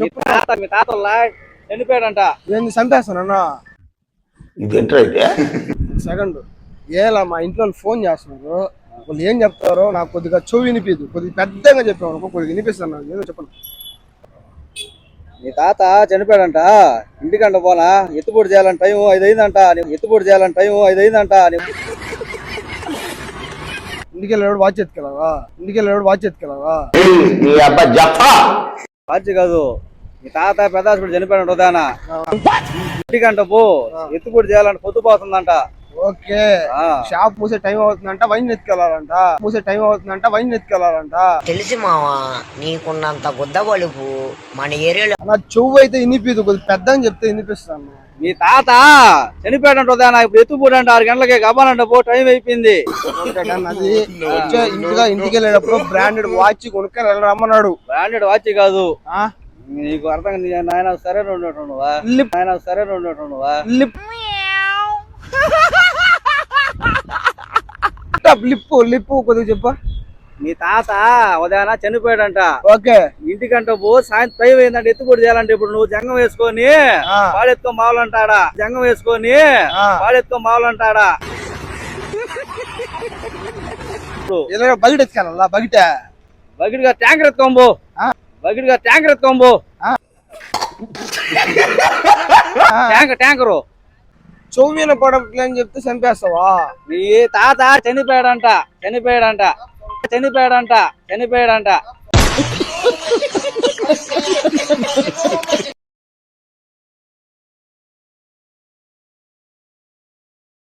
మీ తాత చనిపోయాడంట. నేను చంపేస్తానన్నా. ఇదేంట్రా అయితే సెకండ్ ఏలా మా ఇంట్లో ఫోన్ చేస్తున్నారు, వాళ్ళు ఏం చెప్తారో నాకు కొద్దిగా చెవి వినిపిదు, కొద్దిగా పెద్దగా చెప్పాను, కొద్దిగా వినిపిస్తాను నాకు ఏదో చెప్పను. మీ తాత చనిపోయాడంట, ఇంటికంట పోనా ఎత్తుపోటు చేయాలని టైం 5 అయిందంట. ఎత్తుపోటు చేయాలని టైం 5 అయిందంట. ఇంటికి వెళ్ళాడు వాచ్ ఎత్తుకెళ్ళావా? వాచి కాదు, మీ తాత పెద్ద హాస్పిటల్ చనిపోయాడు ఉదయాన. ఇంటికంట పో, ఎత్తుపోటు చేయాలంటే పొద్దుపోతుందంట. ఓకే, షాప్ మూసే టైం అవుతుందంట, వైన్ ఎత్తుకెళ్ళాలంట. తెలిసి మావా నీకున్నంత గుద్ద బలుపు మన ఏరియాలో నా చెవు అయితే వినిపిదు, కొద్దిగా పెద్ద అని చెప్తే వినిపిస్తాను. మీ తాత చనిపోయాడంట ఉదయాన. ఇప్పుడు ఎత్తుపోటు అంటే 6 గంటలకే గబానంట పో, టైం అయిపోయింది. అది ఇంటికి వెళ్ళేటప్పుడు బ్రాండెడ్ వాచ్ కొనుక్కొని రమ్మన్నాడు. బ్రాండెడ్ వాచ్ కాదు, నీకు అర్థం నాయన సరే ఉండేటోనువా. లిప్పు కొద్దిగా చెప్ప. మీ తాత ఉదయాన చనిపోయాడంట. ఓకే, ఇంటికంట పో, సాయంత్రం టైం అయిందంటే ఎత్తుపోటు చేయాలంటే ఇప్పుడు నువ్వు జంగం వేసుకొని పాడెత్తుకో మావులంటాడా. బకెట్ ఎత్తుకెళ్ళాలా? బకెట్ గా ట్యాంకర్ ఎత్తుకోంబో. ట్యాంకరు చెవున పడట్లే అని చెప్తే చంపేస్తావా? మీ తాత చనిపోయాడంట.